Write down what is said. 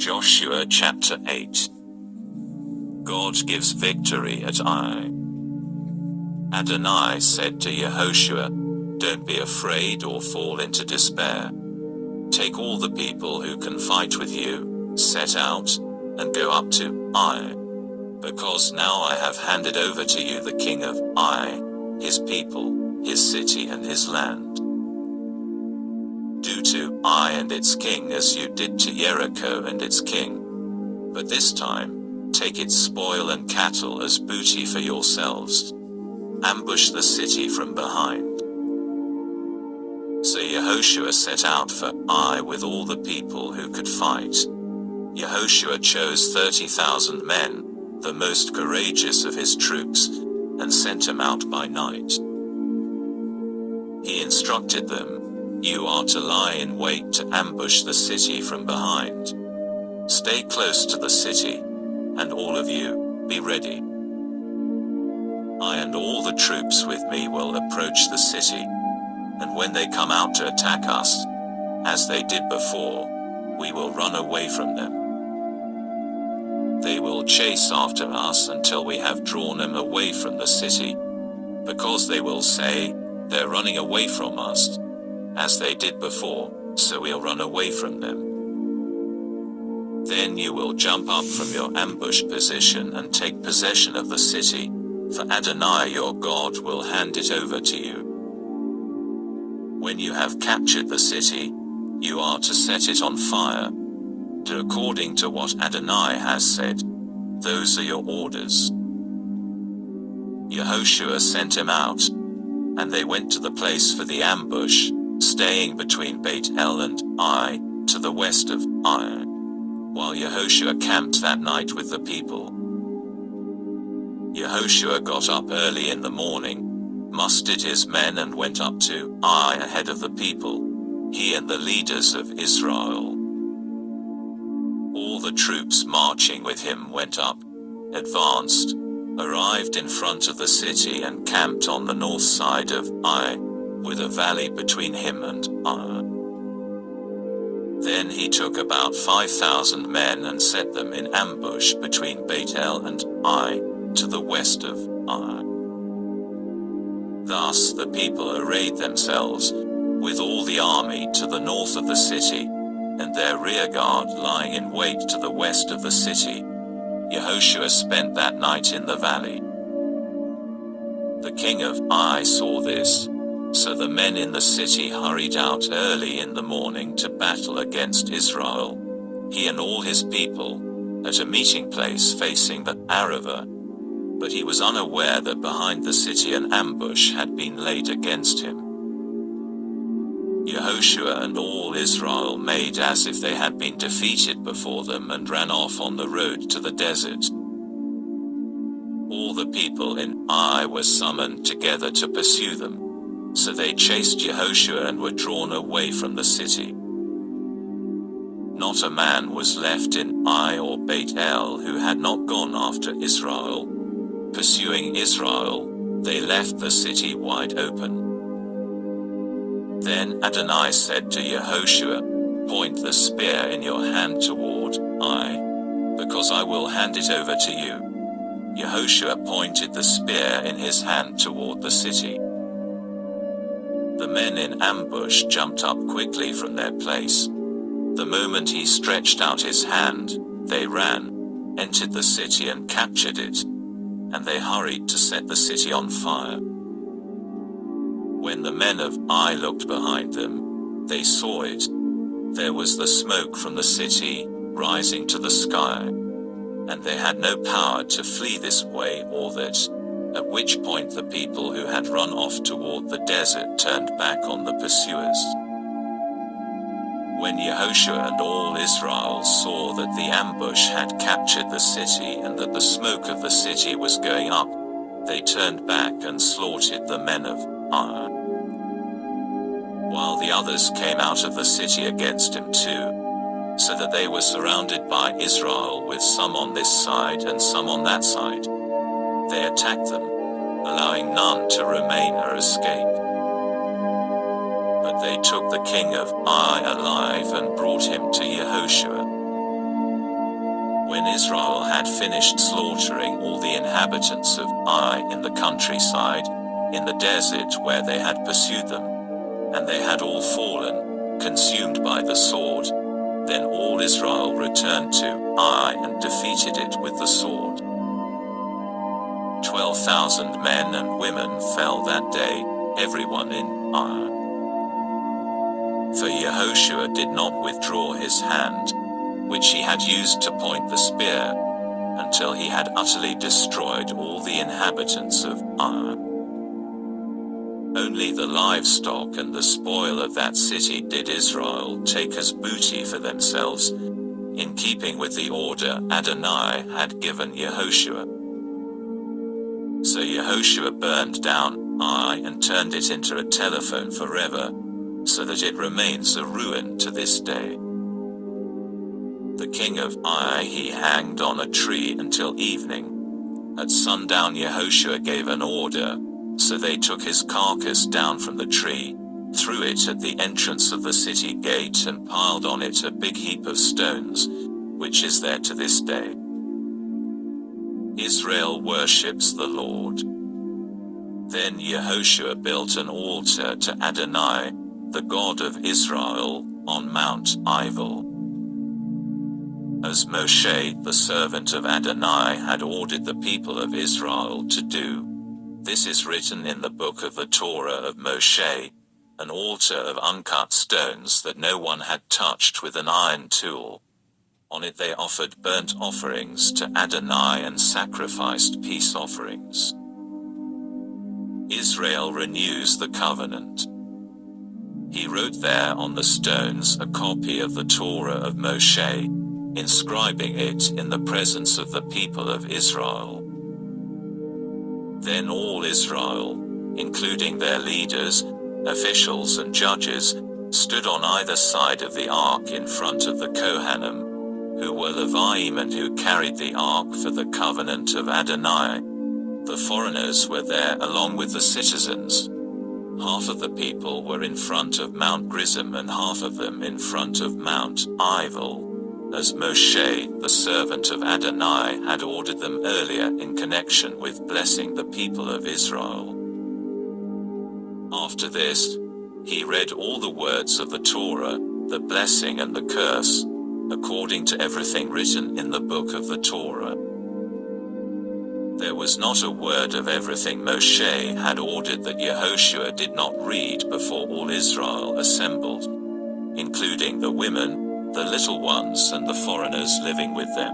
Joshua chapter 8. God gives victory at Ai. Adonai said to Yehoshua, "Don't be afraid or fall into despair. Take all the people who can fight with you, set out, and go up to Ai. Because now I have handed over to you the king of Ai, his people, his city and his land. Do to Ai and its king as you did to Jericho and its king. But this time, take its spoil and cattle as booty for yourselves. Ambush the city from behind." So Yehoshua set out for Ai with all the people who could fight. Yehoshua chose 30,000 men, the most courageous of his troops, and sent them out by night. He instructed them, "You are to lie in wait to ambush the city from behind. Stay close to the city, and all of you, be ready. I and all the troops with me will approach the city, and when they come out to attack us, as they did before, we will run away from them. They will chase after us until we have drawn them away from the city, because they will say, 'They're running away from us,' as they did before, so we'll run away from them. Then you will jump up from your ambush position and take possession of the city, for Adonai your God will hand it over to you. When you have captured the city, you are to set it on fire. Do according to what Adonai has said. Those are your orders." Yehoshua sent him out, and they went to the place for the ambush, staying between Beit El and Ai, to the west of Ai, while Yehoshua camped that night with the people. Yehoshua got up early in the morning, mustered his men and went up to Ai ahead of the people, he and the leaders of Israel. All the troops marching with him went up, advanced, arrived in front of the city and camped on the north side of Ai, with a valley between him and Ai. Then he took about 5,000 men and set them in ambush between Beit El and Ai, to the west of Ai. Thus the people arrayed themselves, with all the army to the north of the city, and their rear guard lying in wait to the west of the city. Yehoshua spent that night in the valley. The king of Ai saw this, so the men in the city hurried out early in the morning to battle against Israel, he and all his people, at a meeting place facing the Arava. But he was unaware that behind the city an ambush had been laid against him. Yehoshua and all Israel made as if they had been defeated before them and ran off on the road to the desert. All the people in Ai were summoned together to pursue them, so they chased Yehoshua and were drawn away from the city. Not a man was left in Ai or Beit El who had not gone after Israel. Pursuing Israel, they left the city wide open. Then Adonai said to Yehoshua, "Point the spear in your hand toward Ai, because I will hand it over to you." Yehoshua pointed the spear in his hand toward the city. The men in ambush jumped up quickly from their place. The moment he stretched out his hand, they ran, entered the city and captured it, and they hurried to set the city on fire. When the men of Ai looked behind them, they saw it. There was the smoke from the city, rising to the sky, and they had no power to flee this way or that, at which point the people who had run off toward the desert turned back on the pursuers. When Yehoshua and all Israel saw that the ambush had captured the city and that the smoke of the city was going up, they turned back and slaughtered the men of Ai, while the others came out of the city against him too, so that they were surrounded by Israel with some on this side and some on that side. They attacked them, allowing none to remain or escape. But they took the king of Ai alive and brought him to Yehoshua. When Israel had finished slaughtering all the inhabitants of Ai in the countryside, in the desert where they had pursued them, and they had all fallen, consumed by the sword, then all Israel returned to Ai and defeated it with the sword. 12,000 men and women fell that day, everyone in Ai. For Yehoshua did not withdraw his hand, which he had used to point the spear, until he had utterly destroyed all the inhabitants of Ai. Only the livestock and the spoil of that city did Israel take as booty for themselves, in keeping with the order Adonai had given Yehoshua. So Yehoshua burned down Ai and turned it into a telephone forever, so that it remains a ruin to this day. The king of Ai he hanged on a tree until evening. At sundown Yehoshua gave an order, so they took his carcass down from the tree, threw it at the entrance of the city gate and piled on it a big heap of stones, which is there to this day. Israel worships the Lord. Then Yehoshua built an altar to Adonai, the God of Israel, on Mount Ival. As Moshe, the servant of Adonai, had ordered the people of Israel to do. This is written in the book of the Torah of Moshe, an altar of uncut stones that no one had touched with an iron tool. On it they offered burnt offerings to Adonai and sacrificed peace offerings. Israel renews the covenant. He wrote there on the stones a copy of the Torah of Moshe, inscribing it in the presence of the people of Israel. Then all Israel, including their leaders, officials and judges, stood on either side of the ark in front of the Kohanim, who were Leviim and who carried the ark for the covenant of Adonai. The foreigners were there along with the citizens. Half of the people were in front of Mount Gerizim and half of them in front of Mount Ival, as Moshe, the servant of Adonai, had ordered them earlier in connection with blessing the people of Israel. After this, he read all the words of the Torah, the blessing and the curse, according to everything written in the book of the Torah. There was not a word of everything Moshe had ordered that Yehoshua did not read before all Israel assembled, including the women, the little ones and the foreigners living with them.